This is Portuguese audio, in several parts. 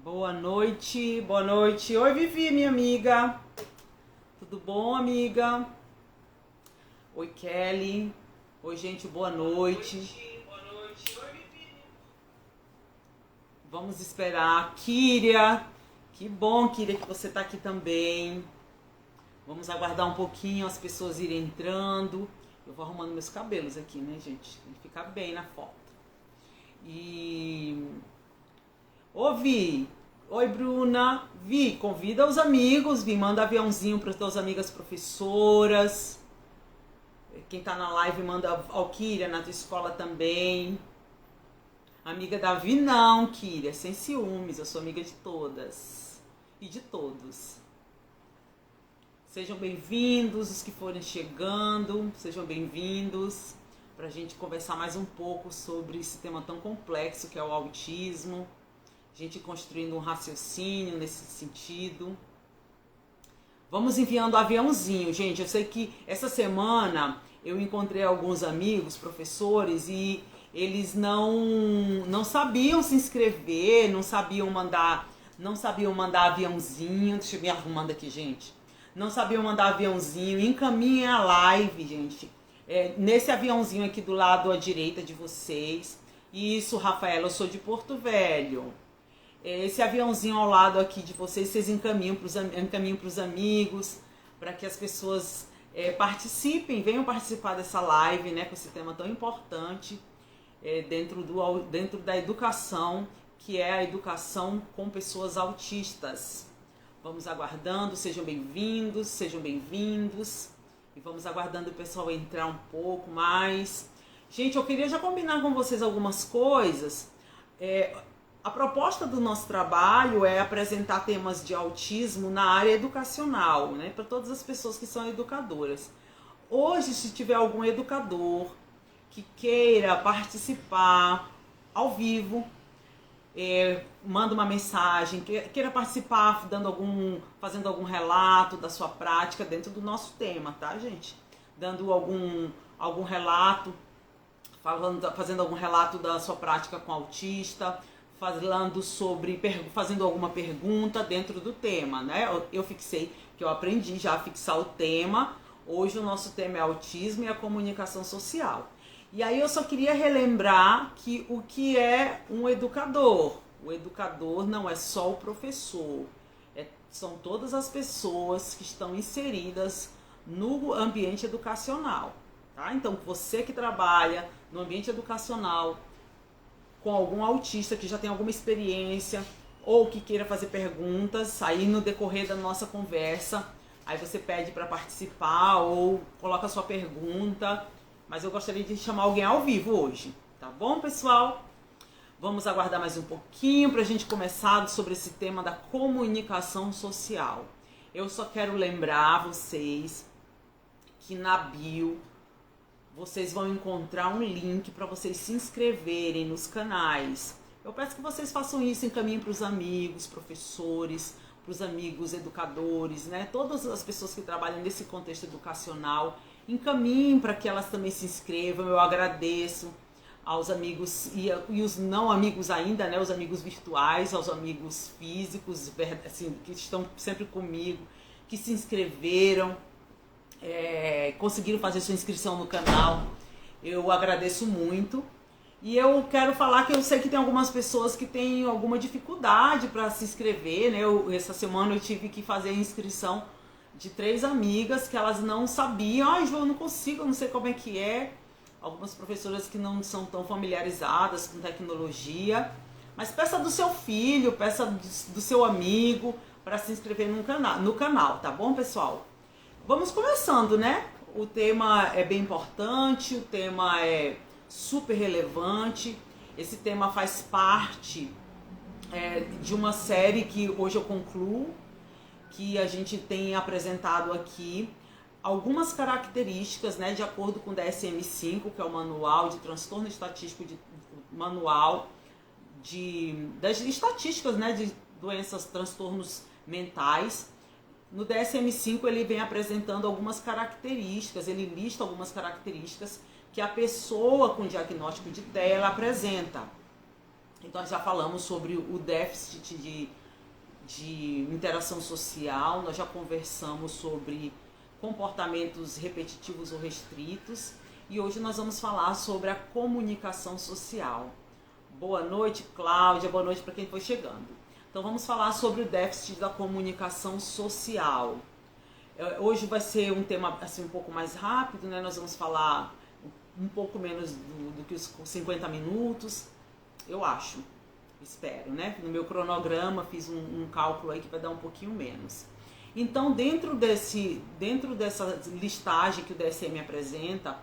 Boa noite, boa noite. Oi, Vivi, minha amiga. Tudo bom, amiga? Oi, Kelly. Oi, gente, boa noite. Boa noite. Oi, Vivi. Vamos esperar. Kíria, que bom, Kíria, que você tá aqui também. Vamos aguardar um pouquinho as pessoas irem entrando. Eu vou arrumando meus cabelos aqui, né, gente? Tem que ficar bem na foto. E... Ô, Vi. Oi, Bruna. Vi, convida os amigos. Vi, manda aviãozinho para as tuas amigas professoras. Quem tá na live manda ao Kíria, na tua escola também. Amiga da Vi não, Kíria, sem ciúmes. Eu sou amiga de todas e de todos. Sejam bem-vindos, os que forem chegando, sejam bem-vindos para a gente conversar mais um pouco sobre esse tema tão complexo que é o autismo. A gente construindo um raciocínio nesse sentido. Vamos enviando aviãozinho, gente. Eu sei que essa semana eu encontrei alguns amigos, professores, e eles não sabiam se inscrever, não sabiam mandar aviãozinho. Deixa eu me arrumando aqui, gente. Não sabiam mandar aviãozinho. Encaminhem a live, gente. Nesse aviãozinho aqui do lado à direita de vocês. Isso, Rafaela, eu sou de Porto Velho. Esse aviãozinho ao lado aqui de vocês encaminham para os amigos, para que as pessoas participem, venham participar dessa live, né, com esse tema tão importante dentro da educação, que é a educação com pessoas autistas. Vamos aguardando, sejam bem-vindos, e vamos aguardando o pessoal entrar um pouco mais. Gente, eu queria já combinar com vocês algumas coisas. A proposta do nosso trabalho é apresentar temas de autismo na área educacional, né, para todas as pessoas que são educadoras. Hoje, se tiver algum educador que queira participar ao vivo, manda uma mensagem, queira participar fazendo algum relato da sua prática dentro do nosso tema, tá, gente? Dando algum relato, fazendo algum relato da sua prática com autista, fazendo alguma pergunta dentro do tema, né? Eu fixei, que eu aprendi já a fixar o tema. Hoje o nosso tema é autismo e a comunicação social. E aí eu só queria relembrar que o que é um educador. O educador não é só o professor, são todas as pessoas que estão inseridas no ambiente educacional, tá? Então você que trabalha no ambiente educacional com algum autista que já tem alguma experiência ou que queira fazer perguntas, aí no decorrer da nossa conversa, aí você pede para participar ou coloca a sua pergunta, mas eu gostaria de chamar alguém ao vivo hoje, tá bom, pessoal? Vamos aguardar mais um pouquinho para a gente começar sobre esse tema da comunicação social. Eu só quero lembrar vocês que na bio vocês vão encontrar um link para vocês se inscreverem nos canais. Eu peço que vocês façam isso, encaminhem para os amigos, professores, para os amigos educadores, né? Todas as pessoas que trabalham nesse contexto educacional, encaminhem para que elas também se inscrevam. Eu agradeço aos amigos e os não amigos ainda, né? Os amigos virtuais, aos amigos físicos, assim, que estão sempre comigo, que se inscreveram. Conseguiram fazer sua inscrição no canal. Eu agradeço muito. E eu quero falar que eu sei que tem algumas pessoas que têm alguma dificuldade para se inscrever, né? Essa semana eu tive que fazer a inscrição de 3 amigas que elas não sabiam. João, eu não consigo, eu não sei como é que é. Algumas professoras que não são tão familiarizadas com tecnologia. Mas peça do seu filho, peça do seu amigo para se inscrever no canal, tá bom, pessoal? Vamos começando, né? O tema é bem importante, o tema é super relevante. Esse tema faz parte de uma série que hoje eu concluo, que a gente tem apresentado aqui algumas características, né, de acordo com o DSM-5, que é o Manual de Transtorno Estatístico, Manual das estatísticas, né, de doenças, transtornos mentais. No DSM-5 ele vem apresentando algumas características, ele lista algumas características que a pessoa com diagnóstico de TEA ela apresenta. Então, nós já falamos sobre o déficit de interação social, nós já conversamos sobre comportamentos repetitivos ou restritos e hoje nós vamos falar sobre a comunicação social. Boa noite, Cláudia, boa noite para quem foi chegando. Então vamos falar sobre o déficit da comunicação social. Hoje vai ser um tema assim, um pouco mais rápido, né? Nós vamos falar um pouco menos do que os 50 minutos, eu acho. Espero, né? No meu cronograma fiz um cálculo aí que vai dar um pouquinho menos. Então, dentro dessa listagem que o DSM apresenta,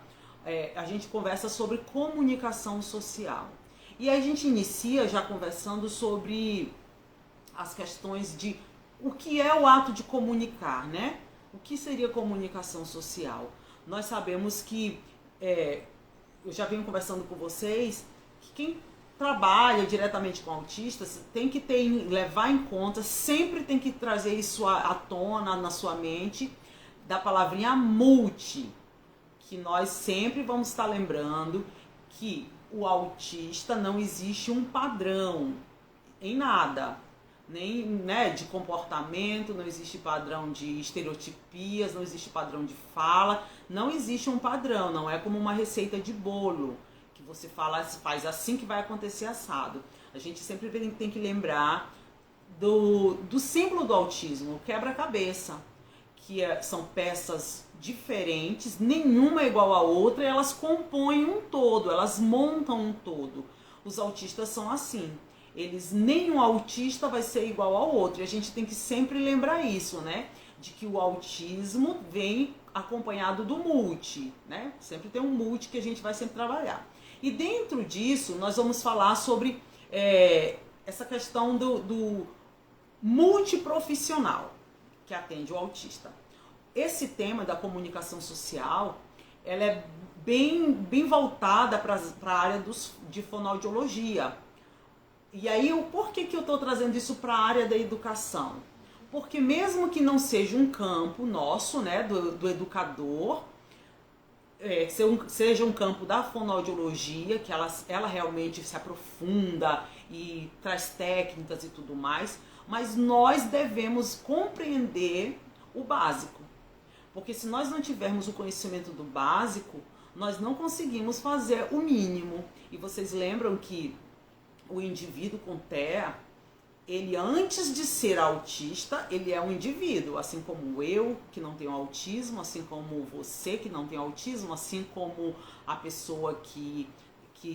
a gente conversa sobre comunicação social. E aí a gente inicia já conversando sobre as questões de o que é o ato de comunicar, né? O que seria comunicação social? Nós sabemos que, eu já venho conversando com vocês, que quem trabalha diretamente com autistas tem que levar em conta, sempre tem que trazer isso à tona na sua mente, da palavrinha multi, que nós sempre vamos estar lembrando que o autista não existe um padrão em nada, nem, né, de comportamento, não existe padrão de estereotipias, não existe padrão de fala, não existe um padrão, não é como uma receita de bolo. Você faz assim que vai acontecer assado. A gente sempre tem que lembrar do símbolo do autismo, o quebra-cabeça, que são peças diferentes, nenhuma é igual à outra, e elas compõem um todo, elas montam um todo. Os autistas são assim, nenhum autista vai ser igual ao outro, e a gente tem que sempre lembrar isso, né? De que o autismo vem acompanhado do multi, né? Sempre tem um multi que a gente vai sempre trabalhar. E dentro disso, nós vamos falar sobre essa questão do multiprofissional que atende o autista. Esse tema da comunicação social, ela é bem voltada para a área de fonoaudiologia. E aí, por que eu estou trazendo isso para a área da educação? Porque mesmo que não seja um campo nosso, né, do educador, seja um campo da fonoaudiologia, que ela realmente se aprofunda e traz técnicas e tudo mais, mas nós devemos compreender o básico. Porque se nós não tivermos o conhecimento do básico, nós não conseguimos fazer o mínimo. E vocês lembram que o indivíduo com TEA, ele antes de ser autista, ele é um indivíduo, assim como eu, que não tenho autismo, assim como você, que não tem autismo, assim como a pessoa que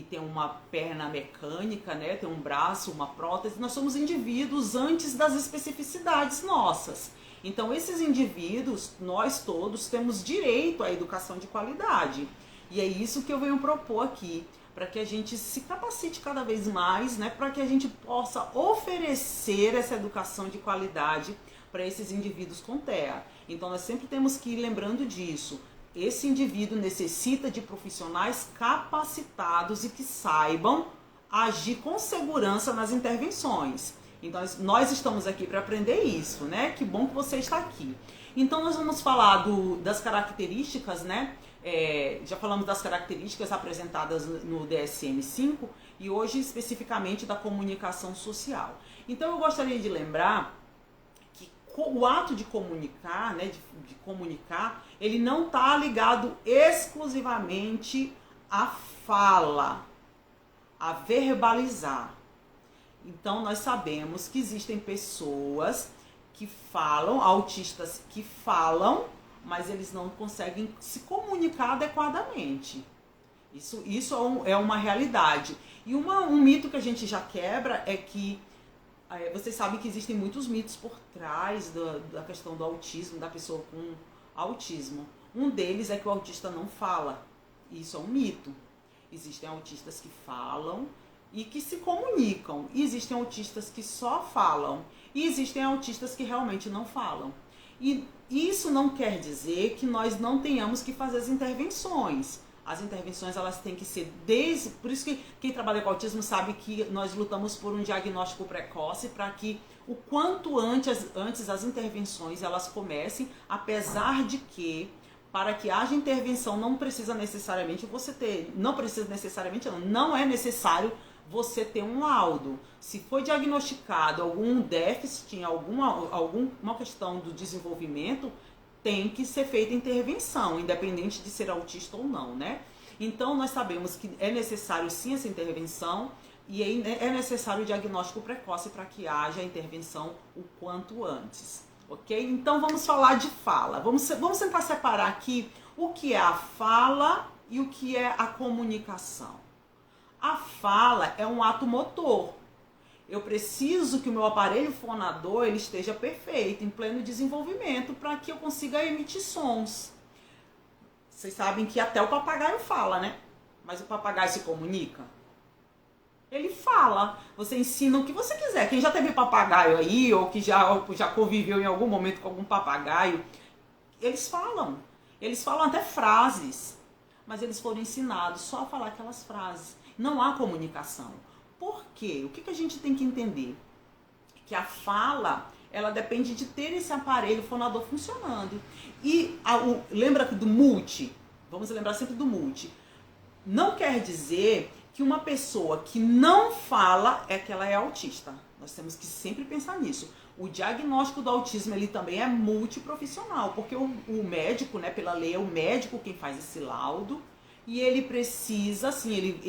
tem uma perna mecânica, né, tem um braço, uma prótese. Nós somos indivíduos antes das especificidades nossas. Então, esses indivíduos, nós todos, temos direito à educação de qualidade. E é isso que eu venho propor aqui, para que a gente se capacite cada vez mais, né, para que a gente possa oferecer essa educação de qualidade para esses indivíduos com TEA. Então nós sempre temos que ir lembrando disso. Esse indivíduo necessita de profissionais capacitados e que saibam agir com segurança nas intervenções. Então nós estamos aqui para aprender isso, né? Que bom que você está aqui. Então nós vamos falar das características, né? Já falamos das características apresentadas no DSM-5 e hoje especificamente da comunicação social. Então eu gostaria de lembrar que o ato de comunicar, né, de comunicar, ele não está ligado exclusivamente à fala, a verbalizar. Então nós sabemos que existem pessoas que falam, autistas que falam, mas eles não conseguem se comunicar adequadamente. Isso é uma realidade. E um mito que a gente já quebra é que vocês sabem que existem muitos mitos por trás da questão do autismo, da pessoa com autismo. Um deles é que o autista não fala. Isso é um mito. Existem autistas que falam e que se comunicam. E existem autistas que só falam. E existem autistas que realmente não falam. E isso não quer dizer que nós não tenhamos que fazer as intervenções. As intervenções, elas têm que ser por isso que quem trabalha com autismo sabe que nós lutamos por um diagnóstico precoce para que o quanto antes as intervenções elas comecem, apesar de que para que haja intervenção não é necessário você ter um laudo. Se foi diagnosticado algum déficit, em alguma questão do desenvolvimento, tem que ser feita intervenção, independente de ser autista ou não, né? Então, nós sabemos que é necessário sim essa intervenção e é necessário o diagnóstico precoce para que haja a intervenção o quanto antes, ok? Então, vamos falar de fala. Vamos tentar separar aqui o que é a fala e o que é a comunicação. A fala é um ato motor. Eu preciso que o meu aparelho fonador ele esteja perfeito, em pleno desenvolvimento, para que eu consiga emitir sons. Vocês sabem que até o papagaio fala, né? Mas o papagaio se comunica? Ele fala. Você ensina o que você quiser. Quem já teve papagaio aí, ou que já conviveu em algum momento com algum papagaio, eles falam. Eles falam até frases. Mas eles foram ensinados só a falar aquelas frases. Não há comunicação. Por quê? O que a gente tem que entender? Que a fala, ela depende de ter esse aparelho fonador funcionando. E lembra do multi? Vamos lembrar sempre do multi. Não quer dizer que uma pessoa que não fala é que ela é autista. Nós temos que sempre pensar nisso. O diagnóstico do autismo ele também é multiprofissional, porque o médico, né, pela lei, é o médico quem faz esse laudo. E ele precisa, assim,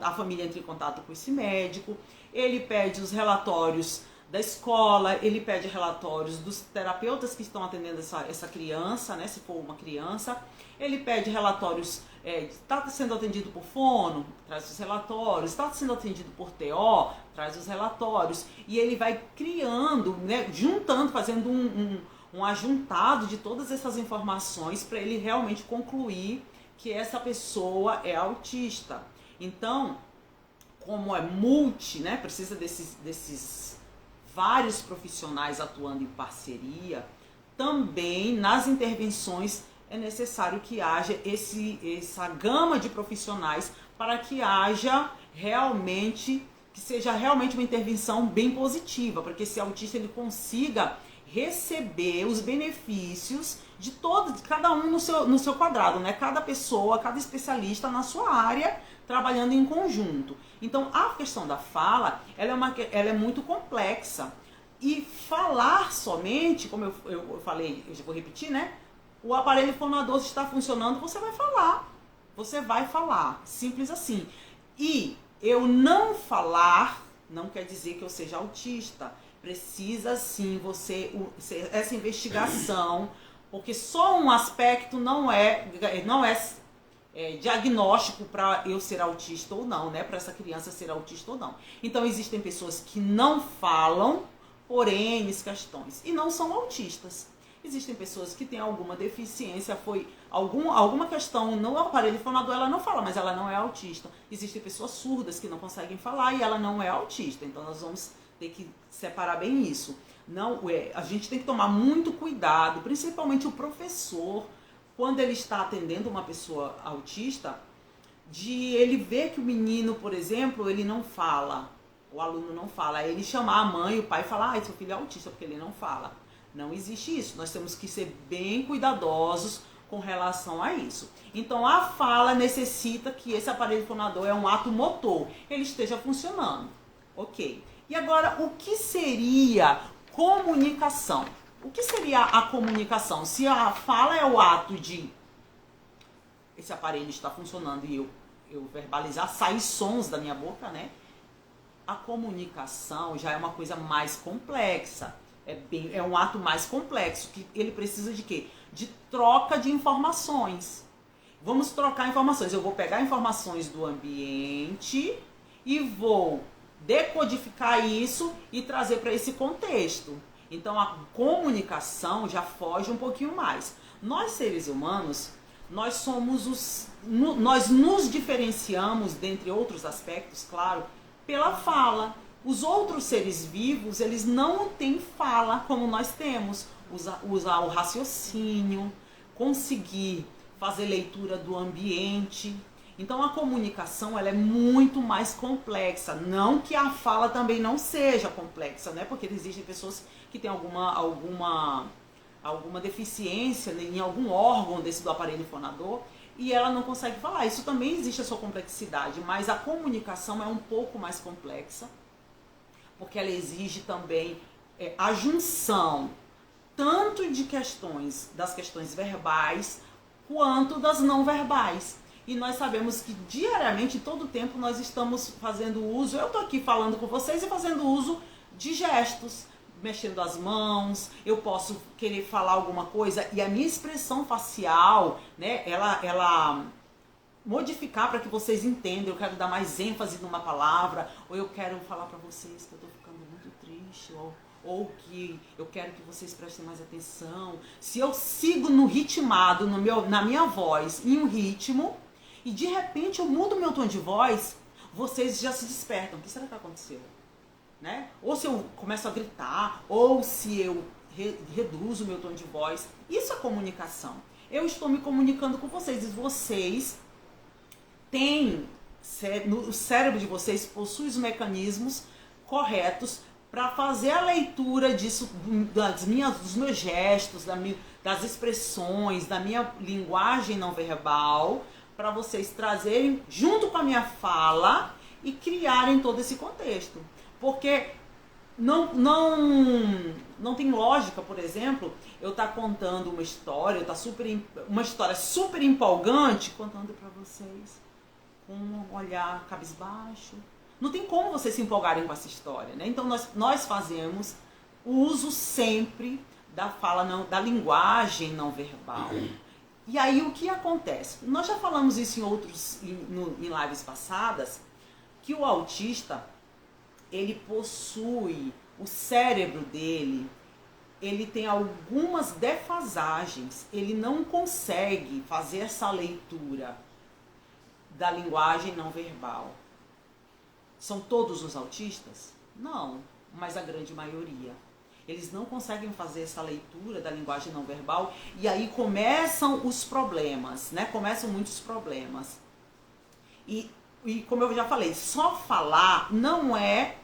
a família entra em contato com esse médico, ele pede os relatórios da escola, ele pede relatórios dos terapeutas que estão atendendo essa criança, né, se for uma criança, ele pede relatórios, está sendo atendido por fono, traz os relatórios, está sendo atendido por TO, traz os relatórios, e ele vai criando, né, juntando, fazendo um ajuntado de todas essas informações para ele realmente concluir que essa pessoa é autista. Então, como é multi, né, precisa desses vários profissionais atuando em parceria, também nas intervenções é necessário que haja essa gama de profissionais para que haja realmente, que seja realmente uma intervenção bem positiva, para que esse autista ele consiga receber os benefícios de cada um no seu quadrado, né? Cada pessoa, cada especialista na sua área, trabalhando em conjunto. Então, a questão da fala, ela é muito complexa. E falar somente, como eu falei, eu já vou repetir, né? O aparelho fonador está funcionando, você vai falar. Você vai falar. Simples assim. E eu não falar não quer dizer que eu seja autista. Precisa sim essa investigação, porque só um aspecto não é diagnóstico para eu ser autista ou não, né? Para essa criança ser autista ou não. Então existem pessoas que não falam por N questões e não são autistas. Existem pessoas que têm alguma deficiência, alguma questão no aparelho fonador, ela não fala, mas ela não é autista. Existem pessoas surdas que não conseguem falar e ela não é autista. Então nós vamos ter que separar bem isso. A gente tem que tomar muito cuidado, principalmente o professor, quando ele está atendendo uma pessoa autista, de ele ver que o menino, por exemplo, ele não fala, o aluno não fala, aí ele chamar a mãe e o pai e falar, seu filho é autista porque ele não fala. Não existe isso, nós temos que ser bem cuidadosos com relação a isso. Então a fala necessita que esse aparelho fonador é um ato motor, ele esteja funcionando, ok? E agora, o que seria comunicação? O que seria a comunicação? Se a fala é o ato de esse aparelho está funcionando e eu verbalizar, sair sons da minha boca, né? A comunicação já é uma coisa mais complexa. É um ato mais complexo, que ele precisa de quê? De troca de informações. Vamos trocar informações. Eu vou pegar informações do ambiente e vou decodificar isso e trazer para esse contexto. Então a comunicação já foge um pouquinho mais. Nós seres humanos, nós nos diferenciamos, dentre outros aspectos, claro, pela fala. Os outros seres vivos, eles não têm fala como nós temos. Usar o raciocínio, conseguir fazer leitura do ambiente. Então a comunicação ela é muito mais complexa. Não que a fala também não seja complexa, né? Porque existem pessoas que têm alguma deficiência em algum órgão do aparelho fonador. e ela não consegue falar. Isso também existe a sua complexidade, mas a comunicação é um pouco mais complexa, porque ela exige também a junção tanto de das questões verbais, quanto das não verbais. E nós sabemos que diariamente, todo o tempo, nós estamos fazendo uso, eu estou aqui falando com vocês e fazendo uso de gestos, mexendo as mãos, eu posso querer falar alguma coisa e a minha expressão facial, né, ela modificar para que vocês entendam, eu quero dar mais ênfase numa palavra, ou eu quero falar para vocês que eu estou ficando muito triste, ou que eu quero que vocês prestem mais atenção. Se eu sigo no ritmado, na minha voz, em um ritmo, e de repente eu mudo meu tom de voz, vocês já se despertam. O que será que aconteceu? Né? Ou se eu começo a gritar, ou se eu reduzo o meu tom de voz. Isso é comunicação. Eu estou me comunicando com vocês e vocês têm, o cérebro de vocês possui os mecanismos corretos para fazer a leitura disso, dos meus gestos, das expressões, da minha linguagem não verbal, para vocês trazerem junto com a minha fala e criarem todo esse contexto. Porque não tem lógica, por exemplo, eu estar contando uma história, uma história super empolgante, contando para vocês com um olhar cabisbaixo. Não tem como vocês se empolgarem com essa história, né? Então nós fazemos o uso sempre da fala da linguagem não verbal. E aí o que acontece? Nós já falamos isso em lives passadas, que o autista, ele possui, o cérebro dele, ele tem algumas defasagens, ele não consegue fazer essa leitura da linguagem não verbal. São todos os autistas? Não, mas a grande maioria. Eles não conseguem fazer essa leitura da linguagem não verbal e aí começam os problemas, né? Começam muitos problemas. E como eu já falei, só falar não é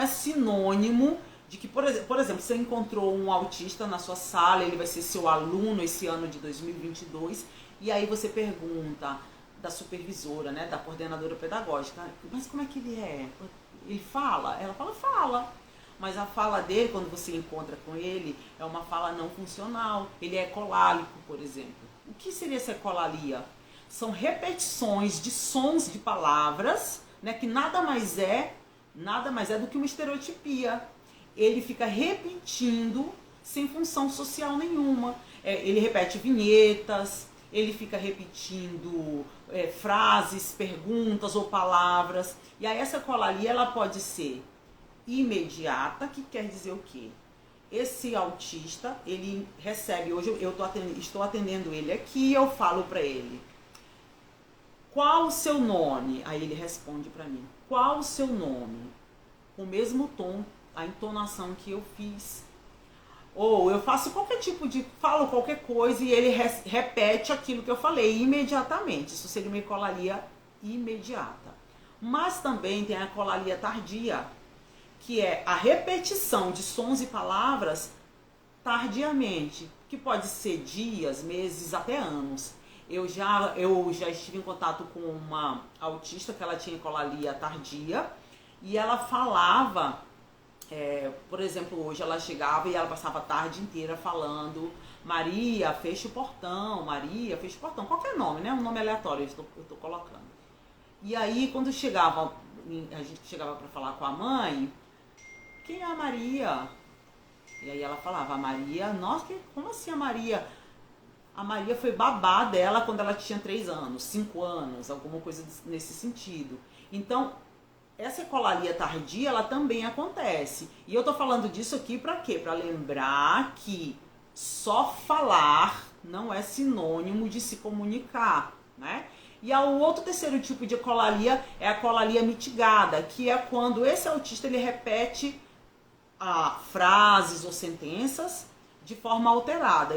sinônimo de que, por exemplo, você encontrou um autista na sua sala, ele vai ser seu aluno esse ano de 2022, e aí você pergunta da supervisora, né, da coordenadora pedagógica, mas como é que ele é? Ele fala? Ela fala. Mas a fala dele, quando você encontra com ele, é uma fala não funcional. Ele é ecolalia, por exemplo. O que seria essa ecolalia? São repetições de sons de palavras, né, que nada mais é do que uma estereotipia. Ele fica repetindo sem função social nenhuma. Ele repete vinhetas, ele fica repetindo frases, perguntas ou palavras. E aí essa ecolalia, ela pode ser imediata, que quer dizer o quê? Esse autista, ele recebe, hoje eu estou atendendo ele aqui, eu falo para ele, qual o seu nome? Aí ele responde para mim, qual o seu nome? Com o mesmo tom, a entonação que eu fiz. Ou eu faço falo qualquer coisa e ele repete aquilo que eu falei imediatamente. Isso seria uma ecolalia imediata. Mas também tem a ecolalia tardia, que é a repetição de sons e palavras tardiamente, que pode ser dias, meses, até anos. Eu já estive em contato com uma autista que ela tinha ecolalia tardia e ela falava, por exemplo, hoje ela chegava e ela passava a tarde inteira falando Maria, fecha o portão, Maria, fecha o portão, qualquer nome, né? Um nome aleatório eu estou colocando. E aí quando a gente chegava para falar com a mãe, quem é a Maria? E aí ela falava, a Maria, nossa, como assim a Maria? A Maria foi babá dela quando ela tinha 3 anos, 5 anos, alguma coisa nesse sentido. Então, essa ecolalia tardia, ela também acontece. E eu tô falando disso aqui para quê? Para lembrar que só falar não é sinônimo de se comunicar, né? E o outro terceiro tipo de ecolalia é a ecolalia mitigada, que é quando esse autista ele repete frases ou sentenças de forma alterada.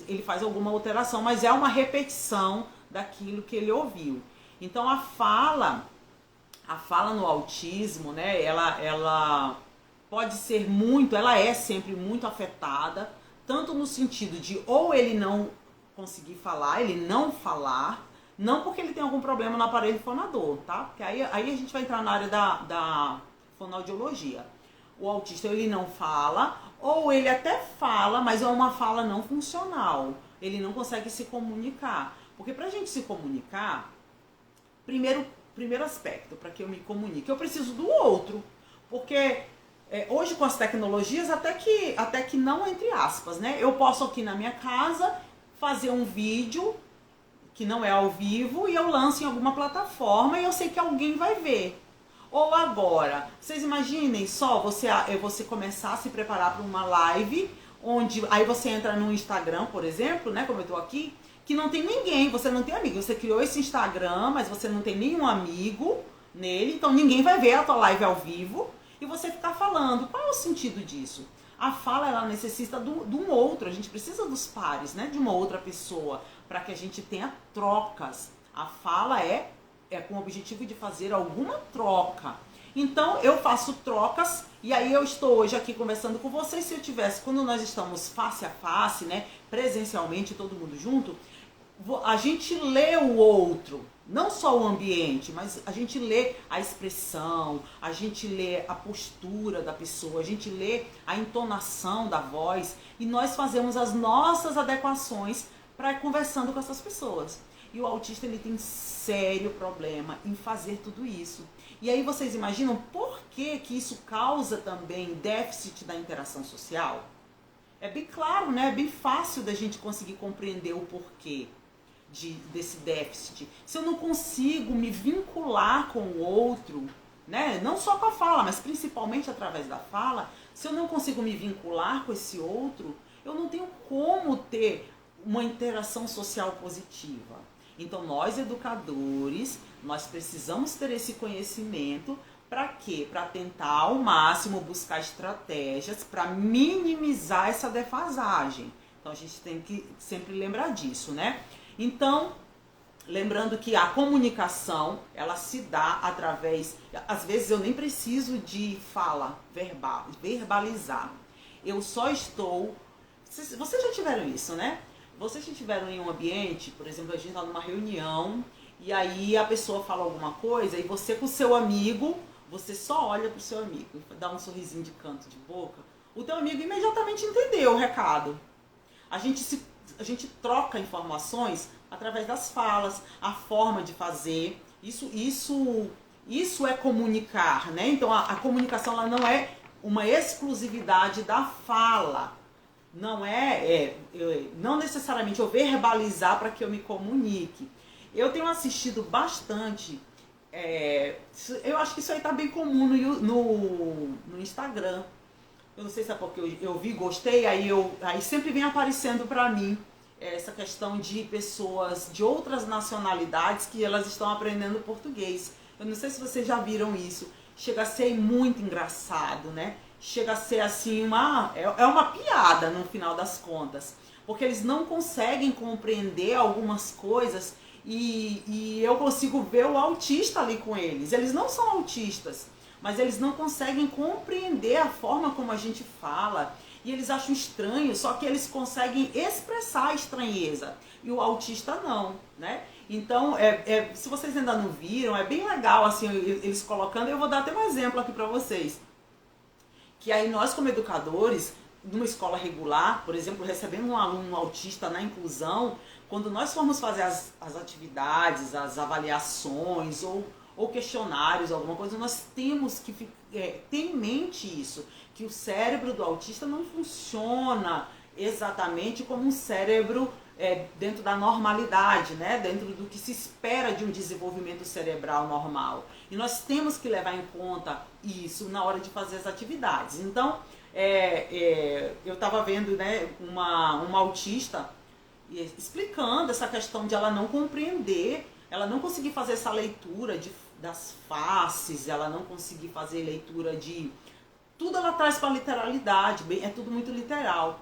Ele faz alguma alteração, mas é uma repetição daquilo que ele ouviu. Então a fala no autismo, né, ela pode ser ela é sempre muito afetada, tanto no sentido de ou ele não conseguir falar, ele não falar, Não porque ele tem algum problema no aparelho fonador, tá? Porque aí a gente vai entrar na área da fonoaudiologia. O autista, ele não fala, ou ele até fala, mas é uma fala não funcional. Ele não consegue se comunicar. Porque pra gente se comunicar, primeiro aspecto, para que eu me comunique, eu preciso do outro. Porque hoje com as tecnologias, até que não entre aspas, né? Eu posso aqui na minha casa fazer um vídeo que não é ao vivo e eu lanço em alguma plataforma e eu sei que alguém vai ver. Ou agora, vocês imaginem só você começar a se preparar para uma live, onde aí você entra no Instagram, por exemplo, né, como eu tô aqui, que não tem ninguém, você não tem amigo. Você criou esse Instagram, mas você não tem nenhum amigo nele, então ninguém vai ver a tua live ao vivo e você ficar falando. Qual é o sentido disso? A fala, ela necessita de um outro, a gente precisa dos pares, né, de uma outra pessoa, para que a gente tenha trocas. A fala é com o objetivo de fazer alguma troca. Então, eu faço trocas, e aí eu estou hoje aqui conversando com vocês. Se eu tivesse, quando nós estamos face a face, né, presencialmente, todo mundo junto, a gente lê o outro, não só o ambiente, mas a gente lê a expressão, a gente lê a postura da pessoa, a gente lê a entonação da voz, e nós fazemos as nossas adequações para ir conversando com essas pessoas. E o autista, ele tem sério problema em fazer tudo isso. E aí vocês imaginam por que isso causa também déficit da interação social? É bem claro, né? É bem fácil da gente conseguir compreender o porquê desse déficit. Se eu não consigo me vincular com o outro, né? Não só com a fala, mas principalmente através da fala, se eu não consigo me vincular com esse outro, eu não tenho como ter uma interação social positiva. Então, nós educadores, nós precisamos ter esse conhecimento para quê? Para tentar ao máximo buscar estratégias para minimizar essa defasagem. Então, a gente tem que sempre lembrar disso, né? Então, lembrando que a comunicação, ela se dá através... Às vezes, eu nem preciso de fala verbalizar. Eu só estou... Vocês já tiveram isso, né? Vocês já tiveram em um ambiente, por exemplo, a gente está numa reunião e aí a pessoa fala alguma coisa e você com o seu amigo, você só olha para o seu amigo e dá um sorrisinho de canto de boca, o teu amigo imediatamente entendeu o recado. A gente troca informações através das falas, a forma de fazer, isso é comunicar, né? Então a comunicação, ela não é uma exclusividade da fala. Não não necessariamente eu verbalizar para que eu me comunique. Eu tenho assistido bastante, eu acho que isso aí tá bem comum no Instagram. Eu não sei se é porque eu vi, gostei, aí sempre vem aparecendo para mim essa questão de pessoas de outras nacionalidades que elas estão aprendendo português. Eu não sei se vocês já viram isso. Chega a ser muito engraçado, né? Chega a ser assim uma piada no final das contas, porque eles não conseguem compreender algumas coisas e eu consigo ver o autista ali com eles. Eles não são autistas, mas eles não conseguem compreender a forma como a gente fala e eles acham estranho, só que eles conseguem expressar a estranheza e o autista não, né? Então, se vocês ainda não viram, é bem legal assim eles colocando. Eu vou dar até um exemplo aqui para vocês. Que aí nós, como educadores, numa escola regular, por exemplo, recebendo um aluno autista na inclusão, quando nós formos fazer as atividades, as avaliações ou questionários, alguma coisa, nós temos que ter em mente isso, que o cérebro do autista não funciona exatamente como um cérebro dentro da normalidade, né? Dentro do que se espera de um desenvolvimento cerebral normal. E nós temos que levar em conta isso na hora de fazer as atividades. Então, eu estava vendo, né, uma autista explicando essa questão de ela não compreender, ela não conseguir fazer essa leitura das faces, ela não conseguir fazer leitura de... Tudo ela traz para a literalidade, é tudo muito literal.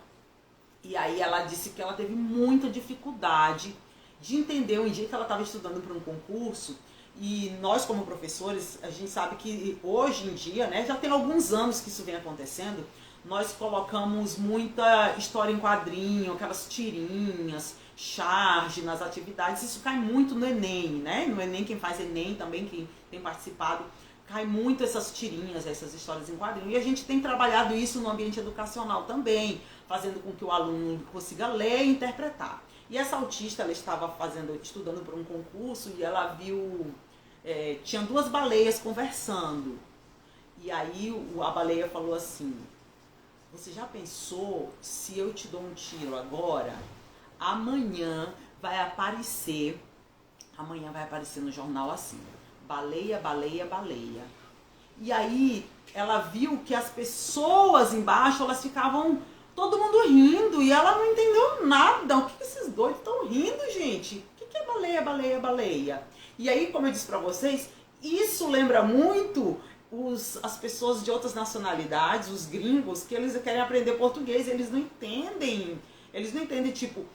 E aí ela disse que ela teve muita dificuldade de entender um dia que ela estava estudando para um concurso. E nós, como professores, a gente sabe que hoje em dia, né, já tem alguns anos que isso vem acontecendo, nós colocamos muita história em quadrinho, aquelas tirinhas, charge nas atividades. Isso cai muito no Enem, né? No Enem, quem faz Enem também, quem tem participado, cai muito essas tirinhas, essas histórias em quadrinho. E a gente tem trabalhado isso no ambiente educacional também, fazendo com que o aluno consiga ler e interpretar. E essa autista, ela estava estudando para um concurso e ela viu, tinha duas baleias conversando. E aí a baleia falou assim: você já pensou, se eu te dou um tiro agora, amanhã vai aparecer no jornal assim: baleia, baleia, baleia. E aí ela viu que as pessoas embaixo, elas ficavam, todo mundo rindo, e ela não entendeu nada. O que esses doidos estão rindo, gente? O que é baleia, baleia, baleia? E aí, como eu disse pra vocês, isso lembra muito as pessoas de outras nacionalidades, os gringos, que eles querem aprender português, eles não entendem, tipo,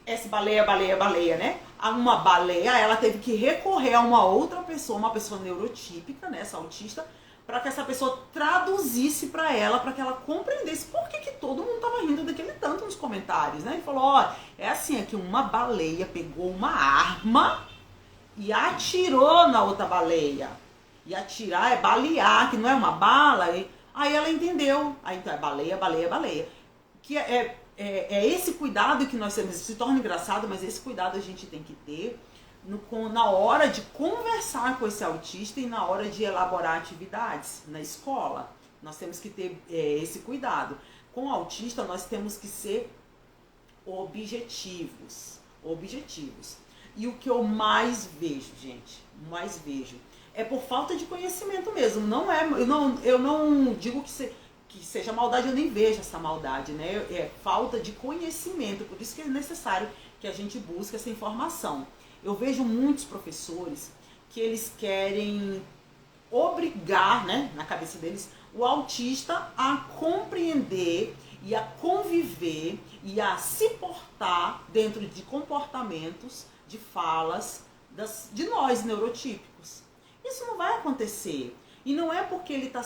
essa baleia, baleia, baleia, né? Uma baleia, ela teve que recorrer a uma outra pessoa, uma pessoa neurotípica, né, essa autista, para que essa pessoa traduzisse para ela, para que ela compreendesse por que todo mundo estava rindo daquele tanto nos comentários, né? Ele falou: ó, é assim, é que uma baleia pegou uma arma e atirou na outra baleia. E atirar é balear, que não é uma bala. Aí ela entendeu. Aí então é baleia, baleia, baleia. Que é esse cuidado que nós temos. Se torna engraçado, mas esse cuidado a gente tem que ter na hora de conversar com esse autista e na hora de elaborar atividades na escola. Nós temos que ter esse cuidado. Com o autista, nós temos que ser objetivos. E o que eu mais vejo, gente, é por falta de conhecimento mesmo. Eu não digo que seja maldade, eu nem vejo essa maldade, né? É falta de conhecimento, por isso que é necessário que a gente busque essa informação. Eu vejo muitos professores que eles querem obrigar, né, na cabeça deles, o autista a compreender e a conviver e a se portar dentro de comportamentos, de falas de nós neurotípicos. Isso não vai acontecer. E não é porque ele está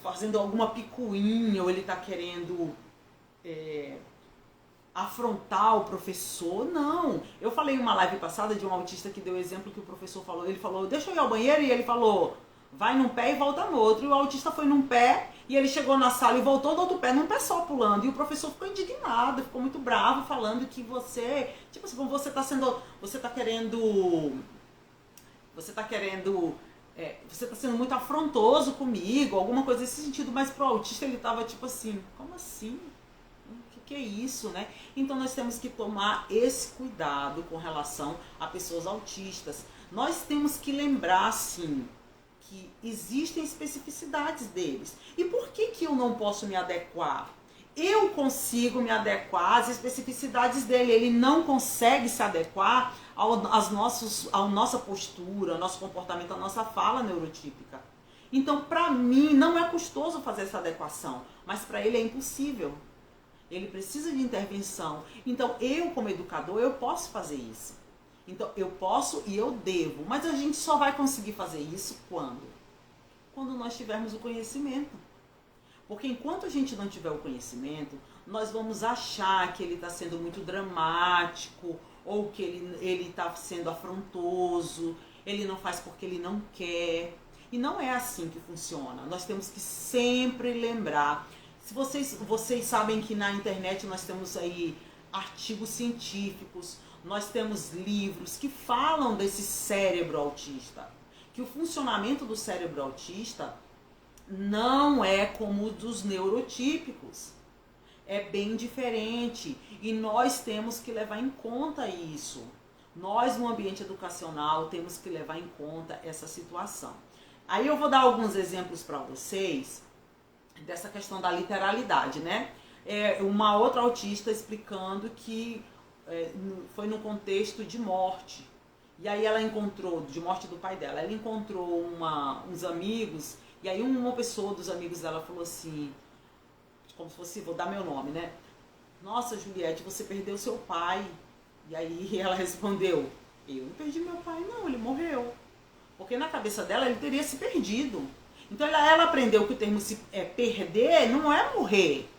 fazendo alguma picuinha ou ele está querendo afrontar o professor. Não. Eu falei em uma live passada de um autista que deu exemplo que o professor falou. Ele falou: deixa eu ir ao banheiro, e ele falou: vai num pé e volta no outro. E o autista foi num pé e ele chegou na sala e voltou do outro pé, num pé só, pulando. E o professor ficou indignado, ficou muito bravo, falando que você, tipo assim, você está sendo muito afrontoso comigo, alguma coisa nesse sentido. Mas pro autista ele tava tipo assim: como assim? O que é isso, né? Então nós temos que tomar esse cuidado com relação a pessoas autistas. Nós temos que lembrar, sim, que existem especificidades deles. E por que eu não posso me adequar? Eu consigo me adequar às especificidades dele. Ele não consegue se adequar à nossa postura, ao nosso comportamento, à nossa fala neurotípica. Então, para mim, não é custoso fazer essa adequação, mas para ele é impossível. Ele precisa de intervenção. Então, eu, como educador, eu posso fazer isso. Então, eu posso e eu devo. Mas a gente só vai conseguir fazer isso quando? Quando nós tivermos o conhecimento. Porque enquanto a gente não tiver o conhecimento, nós vamos achar que ele está sendo muito dramático, ou que ele está sendo afrontoso, ele não faz porque ele não quer. E não é assim que funciona. Nós temos que sempre lembrar. Se vocês sabem que na internet nós temos aí artigos científicos, nós temos livros que falam desse cérebro autista, que o funcionamento do cérebro autista não é como o dos neurotípicos, é bem diferente, e nós temos que levar em conta isso. Nós, no ambiente educacional, temos que levar em conta essa situação. Aí eu vou dar alguns exemplos para vocês dessa questão da literalidade, né? Uma outra autista explicando que foi no contexto de morte. E aí ela encontrou, de morte do pai dela, ela encontrou uns amigos, e aí uma pessoa dos amigos dela falou assim, como se fosse, vou dar meu nome, né? Nossa, Juliette, você perdeu seu pai. E aí ela respondeu: eu não perdi meu pai, não, ele morreu. Porque na cabeça dela ele teria se perdido. Então ela aprendeu que o termo perder não é morrer.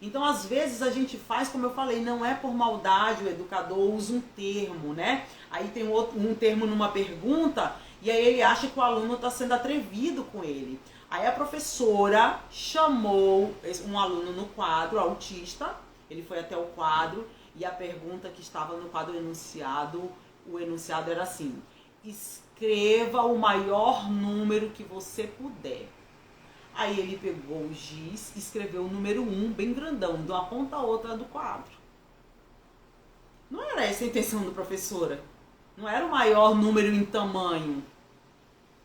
Então, às vezes, a gente faz, como eu falei, não é por maldade, o educador usa um termo, né? Aí tem um termo numa pergunta e aí ele acha que o aluno está sendo atrevido com ele. Aí a professora chamou um aluno no quadro, autista, ele foi até o quadro e a pergunta que estava no quadro enunciado, o enunciado era assim: escreva o maior número que você puder. Aí ele pegou o giz e escreveu o número 1, bem grandão, de uma ponta a outra do quadro. Não era essa a intenção do professora. Não era o maior número em tamanho.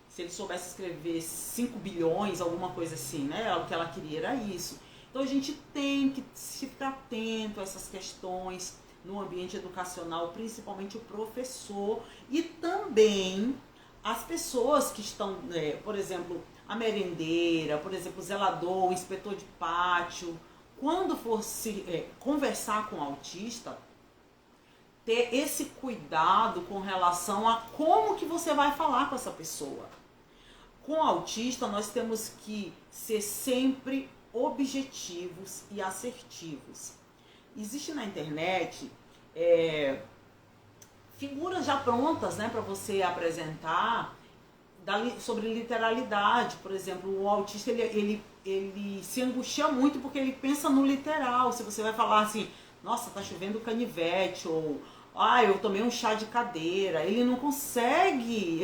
Se ele soubesse escrever 5 bilhões, alguma coisa assim, né? O que ela queria era isso. Então a gente tem que ficar atento a essas questões no ambiente educacional, principalmente o professor e também as pessoas que estão, por exemplo, a merendeira, por exemplo, o zelador, o inspetor de pátio. Quando for conversar com o autista, ter esse cuidado com relação a como que você vai falar com essa pessoa. Com o autista, nós temos que ser sempre objetivos e assertivos. Existe na internet figuras já prontas, né, para você apresentar sobre literalidade. Por exemplo, o autista ele se angustia muito porque ele pensa no literal. Se você vai falar assim, nossa, tá chovendo canivete, ou eu tomei um chá de cadeira, ele não consegue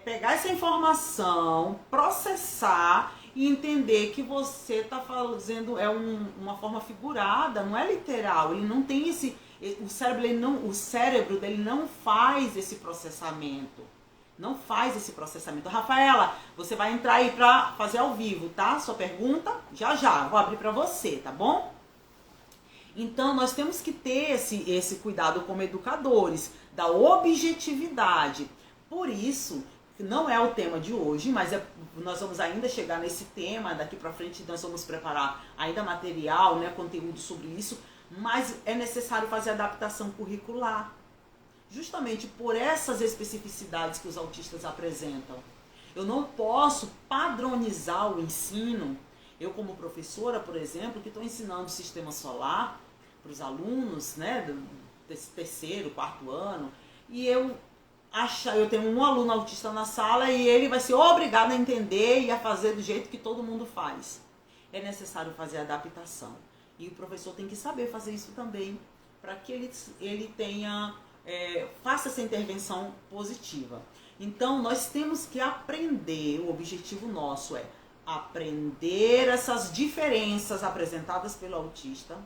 pegar essa informação, processar e entender que você está fazendo uma forma figurada, não é literal. Ele não tem o cérebro dele não faz esse processamento. Não faz esse processamento. Rafaela, você vai entrar aí para fazer ao vivo, tá? Sua pergunta, já, vou abrir para você, tá bom? Então, nós temos que ter esse cuidado como educadores, da objetividade. Por isso, não é o tema de hoje, mas nós vamos ainda chegar nesse tema, daqui para frente nós vamos preparar ainda material, né, conteúdo sobre isso, mas é necessário fazer adaptação curricular, justamente por essas especificidades que os autistas apresentam. Eu não posso padronizar o ensino. Eu, como professora, por exemplo, que estou ensinando o sistema solar para os alunos, né, desse terceiro, quarto ano, e eu tenho um aluno autista na sala e ele vai ser obrigado a entender e a fazer do jeito que todo mundo faz. É necessário fazer adaptação. E o professor tem que saber fazer isso também, para que ele faça essa intervenção positiva. Então, nós temos que aprender, o objetivo nosso é aprender essas diferenças apresentadas pelo autista.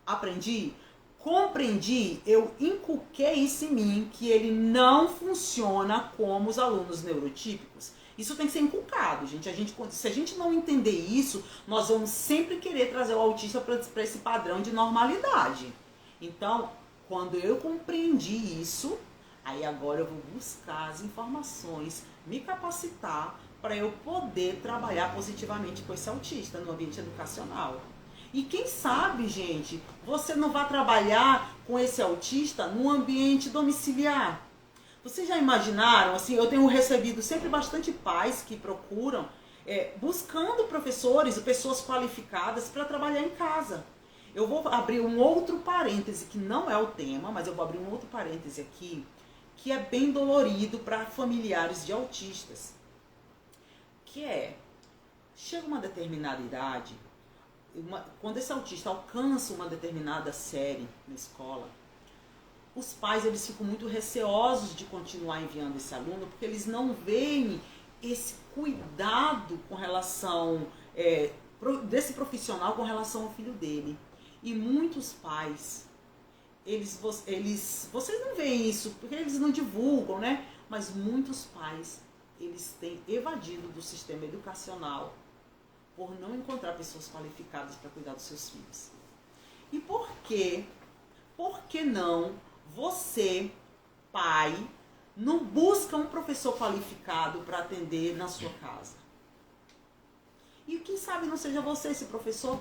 Aprendi? Compreendi, eu inculquei isso em mim, que ele não funciona como os alunos neurotípicos. Isso tem que ser inculcado, gente. Se a gente não entender isso, nós vamos sempre querer trazer o autista para esse padrão de normalidade. Então, quando eu compreendi isso, aí agora eu vou buscar as informações, me capacitar para eu poder trabalhar positivamente com esse autista no ambiente educacional. E quem sabe, gente, você não vai trabalhar com esse autista no ambiente domiciliar. Vocês já imaginaram, assim, eu tenho recebido sempre bastante pais que procuram, buscando professores, pessoas qualificadas para trabalhar em casa. Eu vou abrir um outro parêntese, que não é o tema, mas eu vou abrir um outro parêntese aqui, que é bem dolorido para familiares de autistas. Chega uma determinada idade, quando esse autista alcança uma determinada série na escola, os pais eles ficam muito receosos de continuar enviando esse aluno, porque eles não veem esse cuidado com relação desse profissional com relação ao filho dele. E muitos pais, vocês não veem isso, porque eles não divulgam, né? Mas muitos pais, eles têm evadido do sistema educacional por não encontrar pessoas qualificadas para cuidar dos seus filhos. E por que não você, pai, não busca um professor qualificado para atender na sua casa? E quem sabe não seja você esse professor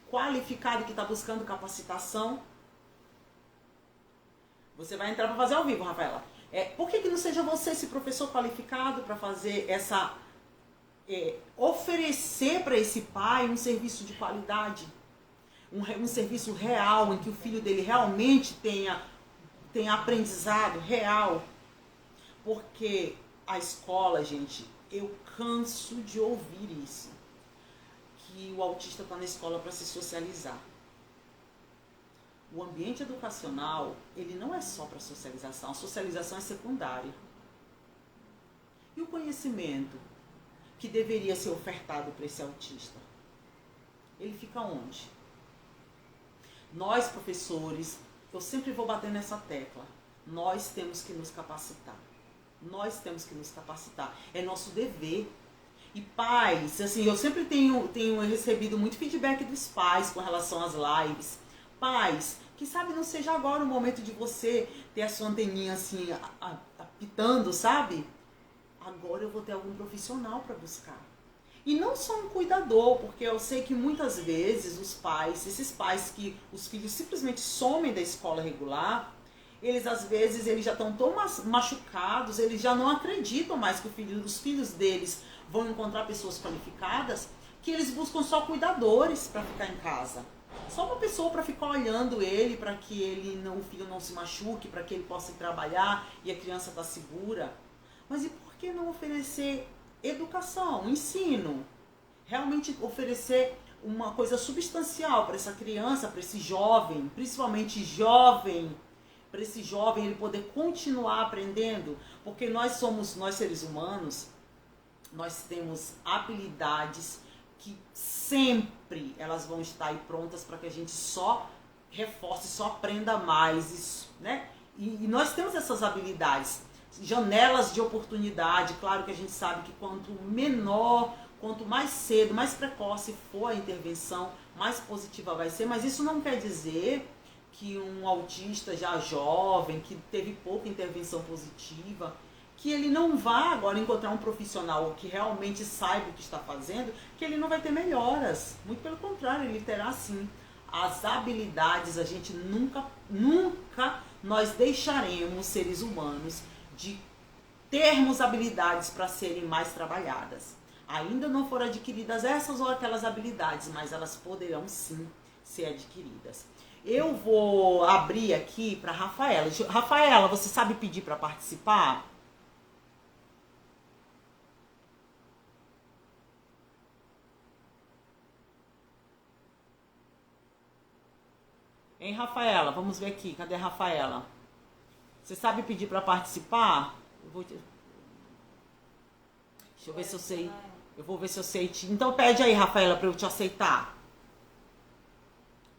qualificado que está buscando capacitação? Você vai entrar para fazer ao vivo, Rafaela. Por que não seja você esse professor qualificado para fazer essa oferecer para esse pai um serviço de qualidade, um serviço real, em que o filho dele realmente tenha aprendizado real. Porque a escola, gente, eu canso de ouvir isso, que o autista está na escola para se socializar. O ambiente educacional, ele não é só para socialização, a socialização é secundária. E o conhecimento que deveria ser ofertado para esse autista, ele fica onde? Nós, professores, eu sempre vou bater nessa tecla, nós temos que nos capacitar. Nós temos que nos capacitar. É nosso dever. E pais, assim, eu sempre tenho recebido muito feedback dos pais com relação às lives. Pais, que sabe não seja agora o momento de você ter a sua anteninha assim, apitando, sabe? Agora eu vou ter algum profissional para buscar. E não só um cuidador, porque eu sei que muitas vezes os pais, esses pais que os filhos simplesmente somem da escola regular, eles às vezes já estão tão machucados, eles já não acreditam mais que os filhos deles vão encontrar pessoas qualificadas, que eles buscam só cuidadores para ficar em casa. Só uma pessoa para ficar olhando ele, para que o filho não se machuque, para que ele possa ir trabalhar e a criança está segura. Mas e por que não oferecer educação, ensino? Realmente oferecer uma coisa substancial para essa criança, para esse jovem, principalmente jovem, para esse jovem ele poder continuar aprendendo, porque nós seres humanos, nós temos habilidades que sempre elas vão estar aí prontas para que a gente só reforce, só aprenda mais, né? E nós temos essas habilidades, janelas de oportunidade. Claro que a gente sabe que quanto menor, quanto mais cedo, mais precoce for a intervenção, mais positiva vai ser, mas isso não quer dizer que um autista já jovem, que teve pouca intervenção positiva, que ele não vá agora encontrar um profissional que realmente saiba o que está fazendo, que ele não vai ter melhoras. Muito pelo contrário, ele terá sim. As habilidades, a gente nunca nós deixaremos, seres humanos, de termos habilidades para serem mais trabalhadas. Ainda não foram adquiridas essas ou aquelas habilidades, mas elas poderão sim ser adquiridas. Eu vou abrir aqui para Rafaela. Rafaela, você sabe pedir para participar? Hein, Rafaela? Vamos ver aqui. Cadê a Rafaela? Você sabe pedir para participar? Deixa eu ver se eu sei. Eu vou ver se eu sei. Então pede aí, Rafaela, para eu te aceitar.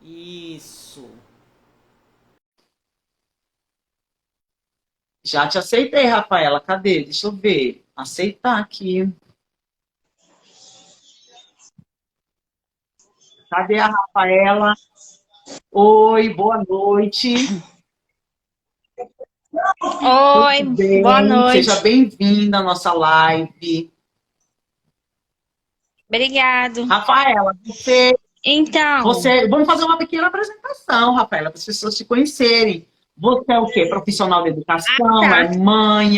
Isso. Já te aceitei, Rafaela. Cadê? Deixa eu ver. Aceitar aqui. Cadê a Rafaela? Oi, boa noite. Oi, Tudo boa bem? Seja noite. bem-vinda à nossa live. Obrigado. Rafaela, Então, vamos fazer uma pequena apresentação, Rafaela, para as pessoas te conhecerem. Você é o quê? Profissional da educação? tá. É mãe?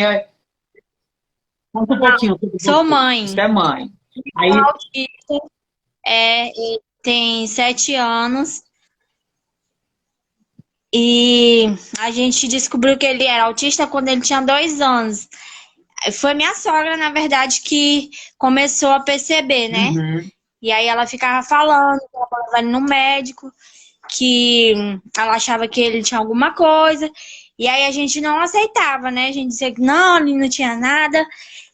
Conta um pouquinho sobre Sou você. Você mãe. é mãe. O Aí, autista ele tem 7 anos e a gente descobriu que ele era autista quando ele tinha 2 anos. Foi minha sogra, na verdade, que começou a perceber, né? uhum, E aí ela ficava falando, que ela levava ele no médico, que ela achava que ele tinha alguma coisa. E aí a gente não aceitava, né? A gente dizia que não, ele não tinha nada.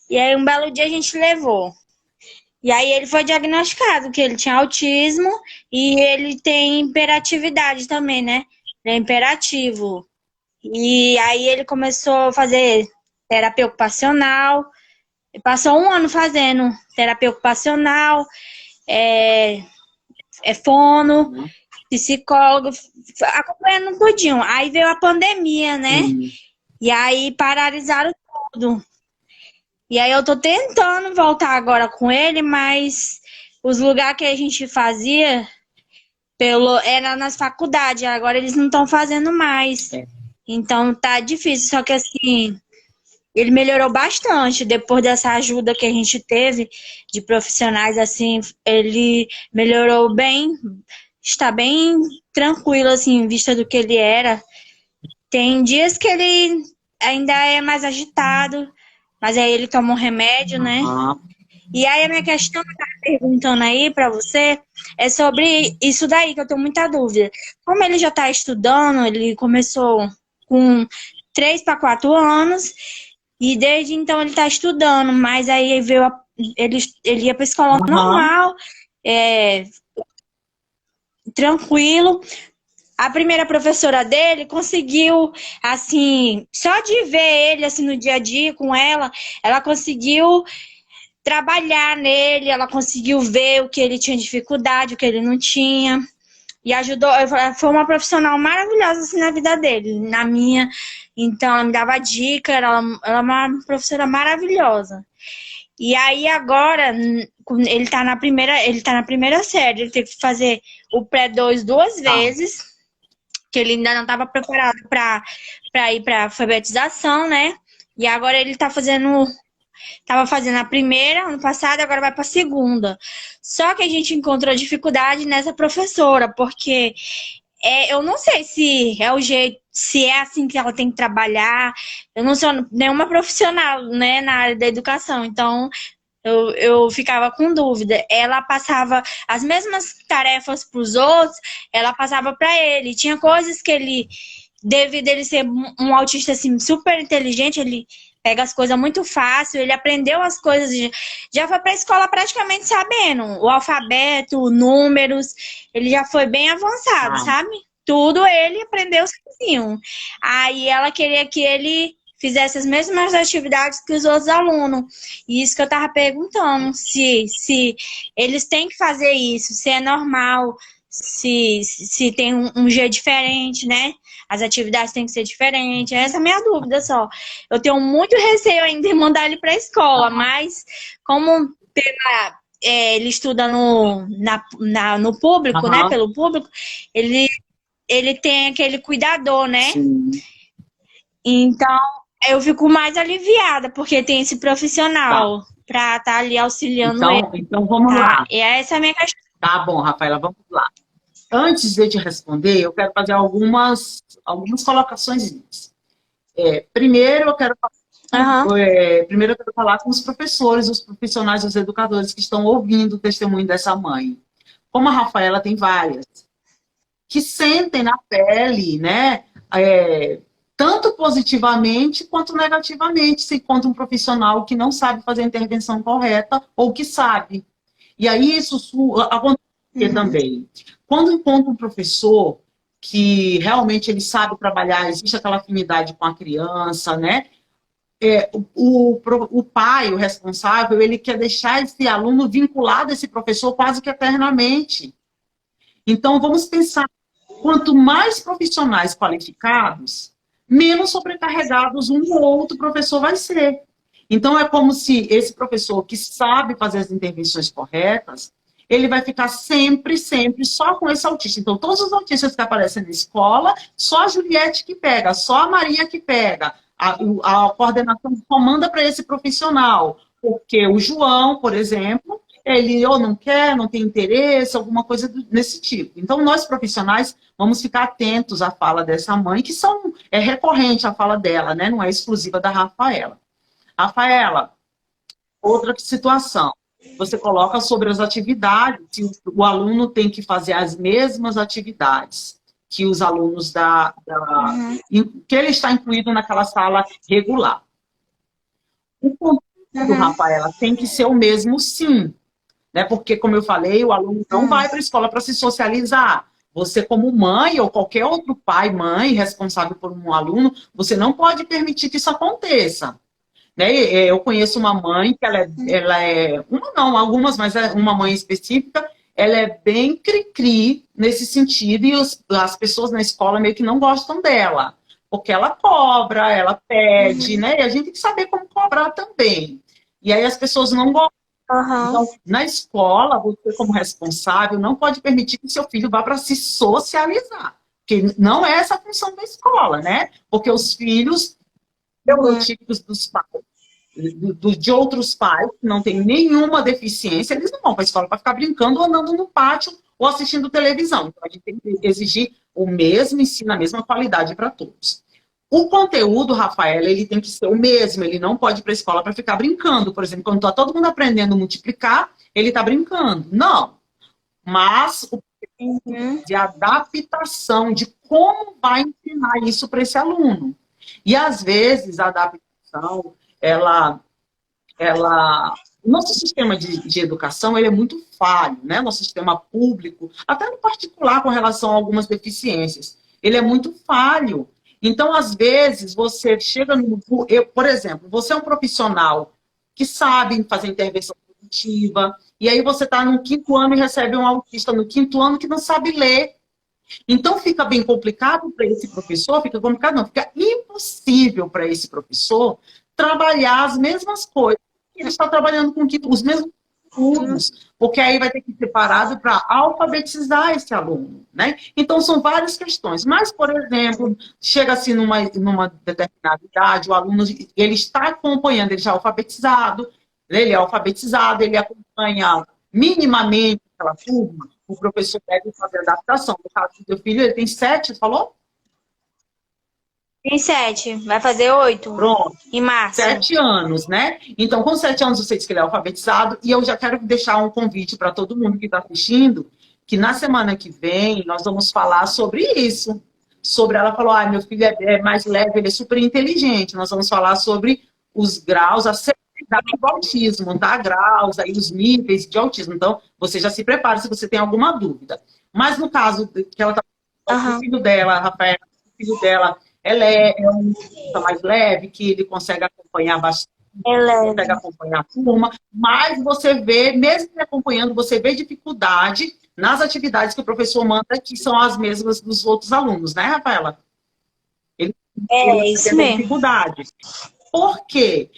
E aí um belo dia a gente levou. E aí ele foi diagnosticado que ele tinha autismo e ele tem hiperatividade também, né? Ele é imperativo. E aí ele começou a fazer terapia ocupacional. Ele passou 1 ano fazendo terapia ocupacional, é, fono, uhum, psicólogo, acompanhando tudinho. Aí veio a pandemia, né? sim. E aí paralisaram tudo. E aí eu tô tentando voltar agora com ele, mas os lugares que a gente fazia era nas faculdades, agora eles não estão fazendo mais. É. Então tá difícil, só que assim, ele melhorou bastante depois dessa ajuda que a gente teve de profissionais, assim, ele melhorou bem, está bem tranquilo, assim, em vista do que ele era. Tem dias que ele ainda é mais agitado, mas aí ele toma um remédio, né? Aham. E aí a minha questão que eu tava perguntando aí pra você é sobre isso daí, que eu tenho muita dúvida. Como ele já tá estudando, ele começou com 3 para 4 anos, e desde então ele tá estudando, mas aí veio ele ia pra escola Aham. normal, é, tranquilo. A primeira professora dele conseguiu, assim, só de ver ele assim no dia a dia com ela conseguiu trabalhar nele, ela conseguiu ver o que ele tinha dificuldade, o que ele não tinha. E ajudou, foi uma profissional maravilhosa assim, na vida dele, na minha. Então, ela me dava dica, ela é uma professora maravilhosa. E aí, agora, ele tá na primeira série, ele teve que fazer o pré-2 duas Tá. vezes, que ele ainda não estava preparado para ir para alfabetização, né? E agora ele tá fazendo. Tava fazendo a primeira ano passado, agora vai para a segunda. Só que a gente encontrou dificuldade nessa professora, porque eu não sei se é o jeito, se é assim que ela tem que trabalhar. Eu não sou nenhuma profissional, né, na área da educação, então eu ficava com dúvida. Ela passava as mesmas tarefas para os outros, ela passava para ele. Tinha coisas que ele, devido a ele ser um autista assim, super inteligente, ele pega as coisas muito fácil, ele aprendeu as coisas, já foi para a escola praticamente sabendo o alfabeto, números, ele já foi bem avançado, Tá. sabe? Tudo ele aprendeu sozinho. Aí ela queria que ele fizesse as mesmas atividades que os outros alunos. E isso que eu tava perguntando, se eles têm que fazer isso, se é normal, se tem um jeito diferente, né? As atividades têm que ser diferentes. Essa é a minha dúvida só. Eu tenho muito receio ainda de mandar ele para a escola, mas como ele estuda no público, né? Aham. Pelo público, ele, ele tem aquele cuidador, né? Sim. Então, eu fico mais aliviada, porque tem esse Tá. profissional para estar ali auxiliando ele, Então vamos tá? lá. E essa é a minha questão. Tá bom, Rafaela, vamos lá. Antes de eu te responder, eu quero fazer algumas colocações. Primeiro, Aham, primeiro eu quero falar com os professores, os profissionais, os educadores que estão ouvindo o testemunho dessa mãe. Como a Rafaela tem várias, que sentem na pele, né? Tanto positivamente quanto negativamente, se encontra um profissional que não sabe fazer a intervenção correta ou que sabe. E aí isso acontece uhum, também. Quando encontra um professor que realmente ele sabe trabalhar, existe aquela afinidade com a criança, né? O pai, o responsável, ele quer deixar esse aluno vinculado a esse professor quase que eternamente. Então, vamos pensar, quanto mais profissionais qualificados, menos sobrecarregados um ou outro professor vai ser. Então, é como se esse professor que sabe fazer as intervenções corretas, ele vai ficar sempre, sempre só com esse autista. Então, todos os autistas que aparecem na escola, só a Juliette que pega, só a Maria que pega. A coordenação comanda para esse profissional. Porque o João, por exemplo, ele ou não quer, não tem interesse, alguma coisa desse tipo. Então, nós profissionais vamos ficar atentos à fala dessa mãe, que é recorrente a fala dela, né? Não é exclusiva da Rafaela. Rafaela, outra situação. Você coloca sobre as atividades, se o aluno tem que fazer as mesmas atividades que os alunos uhum, que ele está incluído naquela sala regular. O conteúdo, uhum, Rafaela, tem que ser o mesmo, sim. Né? Porque, como eu falei, o aluno não uhum, vai para a escola para se socializar. Você, como mãe, ou qualquer outro pai, mãe, responsável por um aluno, você não pode permitir que isso aconteça. Né? Eu conheço uma mãe que ela é uma não, algumas, mas é uma mãe específica, ela é bem cri-cri nesse sentido, e as pessoas na escola meio que não gostam dela, porque ela cobra, ela pede, uhum, né? E a gente tem que saber como cobrar também. E aí as pessoas não gostam. uhum, Então, na escola, você, como responsável, não pode permitir que seu filho vá para se socializar. Porque não é essa a função da escola, né? Porque os filhos neurotípicos dos pais, de outros pais, que não tem nenhuma deficiência, eles não vão para a escola para ficar brincando ou andando no pátio ou assistindo televisão. Então, a gente tem que exigir o mesmo ensino, a mesma qualidade para todos. O conteúdo, Rafaela, ele tem que ser o mesmo, ele não pode ir para a escola para ficar brincando. Por exemplo, quando está todo mundo aprendendo a multiplicar, ele está brincando. Não. Mas o de adaptação, de como vai ensinar isso para esse aluno. E, às vezes, a adaptação, nosso sistema de educação ele é muito falho, né? Nosso sistema público, até no particular com relação a algumas deficiências, ele é muito falho. Então, às vezes, você chega no... por exemplo, você é um profissional que sabe fazer intervenção positiva, e aí você está no 5º ano e recebe um autista no 5º ano que não sabe ler. Então, fica bem complicado para esse professor, fica impossível para esse professor trabalhar as mesmas coisas que ele está trabalhando com os mesmos alunos, porque aí vai ter que ser parado para alfabetizar esse aluno, né? Então, são várias questões. Mas, por exemplo, chega assim numa determinada idade, o aluno ele está acompanhando, ele já é alfabetizado, ele acompanha minimamente aquela turma, o professor deve fazer adaptação. No caso do seu filho, ele tem 7, falou? Tem 7, vai fazer 8. Pronto. Em março. 7 anos, né? Então, com 7 anos, você diz que ele é alfabetizado. E eu já quero deixar um convite para todo mundo que está assistindo, que na semana que vem nós vamos falar sobre isso. Ela falou, meu filho é mais leve, ele é super inteligente. Nós vamos falar sobre os graus, a severidade do autismo, tá? Graus, aí os níveis de autismo. Então, você já se prepara se você tem alguma dúvida. Mas no caso que ela está o filho dela, Rafael, o filho dela... Ela é um mais leve, que ele consegue acompanhar bastante, consegue acompanhar a turma, mas você vê, mesmo ele acompanhando, você vê dificuldade nas atividades que o professor manda, que são as mesmas dos outros alunos, né, Rafaela? Ele isso mesmo. Dificuldade. Por quê?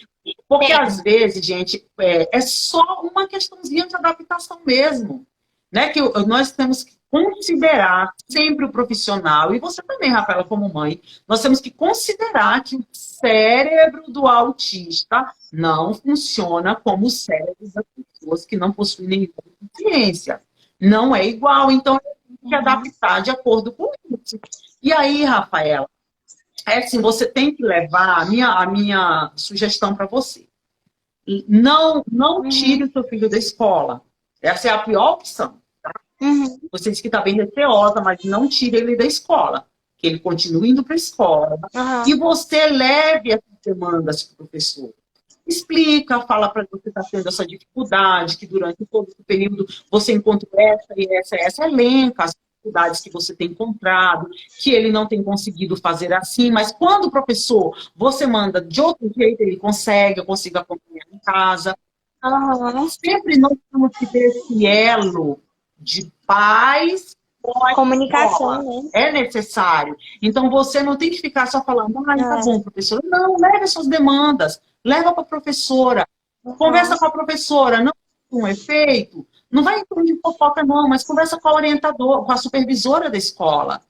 Porque às vezes, gente, é só uma questãozinha de adaptação mesmo, né? Que nós temos que considerar sempre o profissional, e você também, Rafaela, como mãe, nós temos que considerar que o cérebro do autista não funciona como o cérebro das pessoas que não possuem nenhuma deficiência. Não é igual, então tem que adaptar de acordo com isso. E aí, Rafaela, assim, você tem que levar a minha sugestão para você. Não tire o seu filho da escola. Essa é a pior opção. Você disse que está bem receosa, mas não tire ele da escola. Que ele continue indo para a escola. E você leve essas demandas para o professor. Explica, fala para ele que você está tendo essa dificuldade, que durante todo o período você encontra essa elenca as dificuldades que você tem encontrado, que ele não tem conseguido fazer assim, mas quando o professor, você manda de outro jeito, ele consegue, eu consigo acompanhar em casa. Sempre nós temos que ter esse elo de paz, comunicação, né? É necessário. Então, você não tem que ficar só falando, tá bom, professora. Não, leve as suas demandas, leva para a professora, conversa com a professora, não com efeito, não vai em tom de fofoca, não, mas conversa com a orientadora, com a supervisora da escola.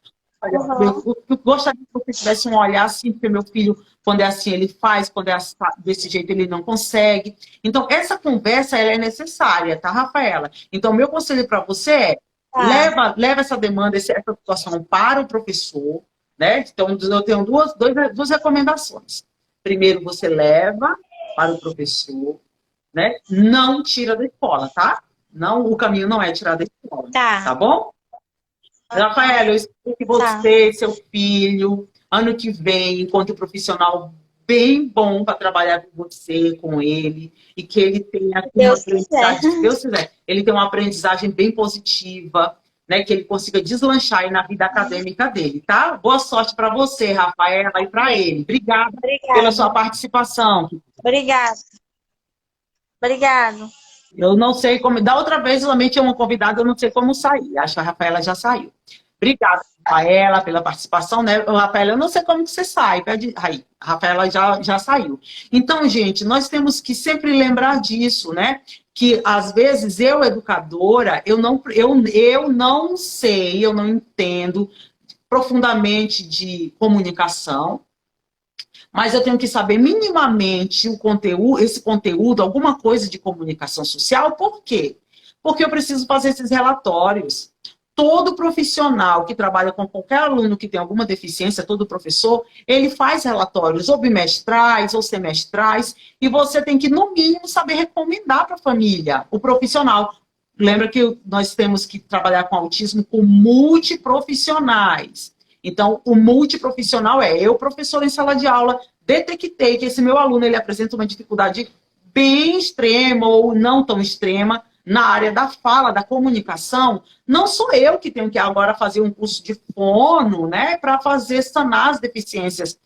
Olha, eu gostaria que você tivesse um olhar assim, porque meu filho, quando é assim, ele faz, quando é desse jeito, ele não consegue. Então, essa conversa, ela é necessária, tá, Rafaela? Então, meu conselho para você é, leva essa demanda, essa situação para o professor, né? Então, eu tenho duas recomendações. Primeiro, você leva para o professor, né? Não tira da escola, tá? Não, o caminho não é tirar da escola, tá bom? Rafaela, eu espero que você, seu filho, ano que vem, encontre um profissional bem bom para trabalhar com você, com ele, e que ele tenha uma aprendizagem, se Deus quiser, ele tenha uma aprendizagem bem positiva, né, que ele consiga deslanchar aí na vida acadêmica dele, tá? Boa sorte para você, Rafaela, e para ele. Obrigada pela sua participação. Obrigada. Eu não sei como... Da outra vez, eu tinha uma convidada, eu não sei como sair. Acho que a Rafaela já saiu. Obrigada, Rafaela, pela participação, né? Rafaela, eu não sei como que você sai. Aí, a Rafaela já saiu. Então, gente, nós temos que sempre lembrar disso, né? Que, às vezes, eu, educadora, eu não sei, eu não entendo profundamente de comunicação, mas eu tenho que saber minimamente o conteúdo, esse conteúdo, alguma coisa de comunicação social. Por quê? Porque eu preciso fazer esses relatórios. Todo profissional que trabalha com qualquer aluno que tem alguma deficiência, todo professor, ele faz relatórios ou bimestrais ou semestrais, e você tem que, no mínimo, saber recomendar para a família, o profissional. Lembra que nós temos que trabalhar com autismo com multiprofissionais. Então, o multiprofissional é eu, professor em sala de aula, detectei que esse meu aluno ele apresenta uma dificuldade bem extrema ou não tão extrema na área da fala, da comunicação. Não sou eu que tenho que agora fazer um curso de fono, né, para fazer sanar as deficiências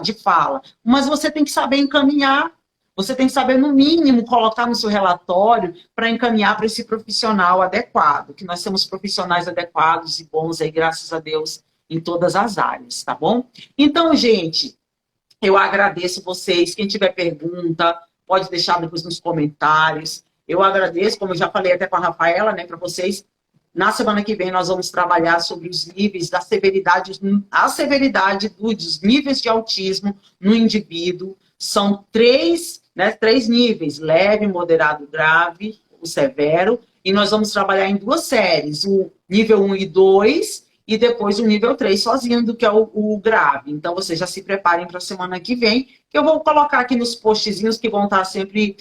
de fala. Mas você tem que saber encaminhar, você tem que saber, no mínimo, colocar no seu relatório para encaminhar para esse profissional adequado, que nós temos profissionais adequados e bons aí, graças a Deus, em todas as áreas, tá bom? Então, gente, eu agradeço vocês. Quem tiver pergunta, pode deixar depois nos comentários. Eu agradeço, como eu já falei até com a Rafaela, né, para vocês. Na semana que vem nós vamos trabalhar sobre os níveis da severidade, a severidade dos níveis de autismo no indivíduo. São três níveis: leve, moderado, grave, o severo. E nós vamos trabalhar em duas séries, o nível 1 e 2, e depois o nível 3 sozinho, do que é o grave. Então, vocês já se preparem para a semana que vem, que eu vou colocar aqui nos postzinhos que vão estar sempre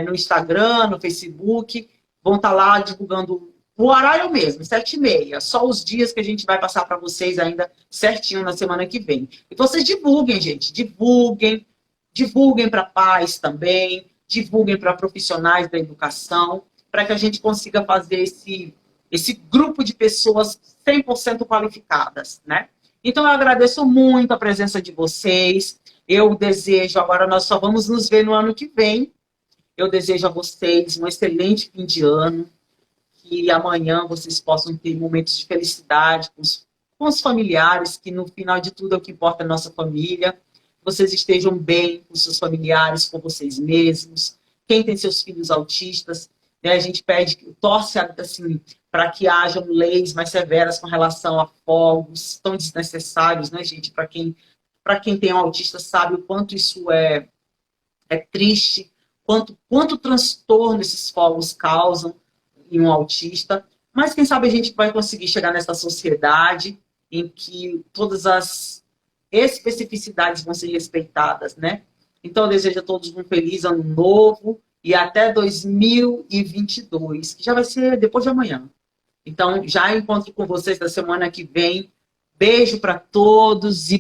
no Instagram, no Facebook, vão estar lá divulgando o horário mesmo, 7h30, só os dias que a gente vai passar para vocês ainda certinho na semana que vem. E vocês divulguem, gente, divulguem para pais também, divulguem para profissionais da educação, para que a gente consiga fazer esse grupo de pessoas 100% qualificadas, né? Então, eu agradeço muito a presença de vocês. Eu desejo, agora nós só vamos nos ver no ano que vem. Eu desejo a vocês um excelente fim de ano, que amanhã vocês possam ter momentos de felicidade com os familiares, que no final de tudo é o que importa a nossa família. Vocês estejam bem com seus familiares, com vocês mesmos. Quem tem seus filhos autistas, né, a gente torce assim, para que hajam leis mais severas com relação a fogos tão desnecessários, né, gente? Para quem tem um autista sabe o quanto isso é triste, quanto transtorno esses fogos causam em um autista. Mas quem sabe a gente vai conseguir chegar nessa sociedade em que todas as especificidades vão ser respeitadas, né? Então, eu desejo a todos um feliz ano novo e até 2022, que já vai ser depois de amanhã. Então, já encontro com vocês na semana que vem. Beijo para todos e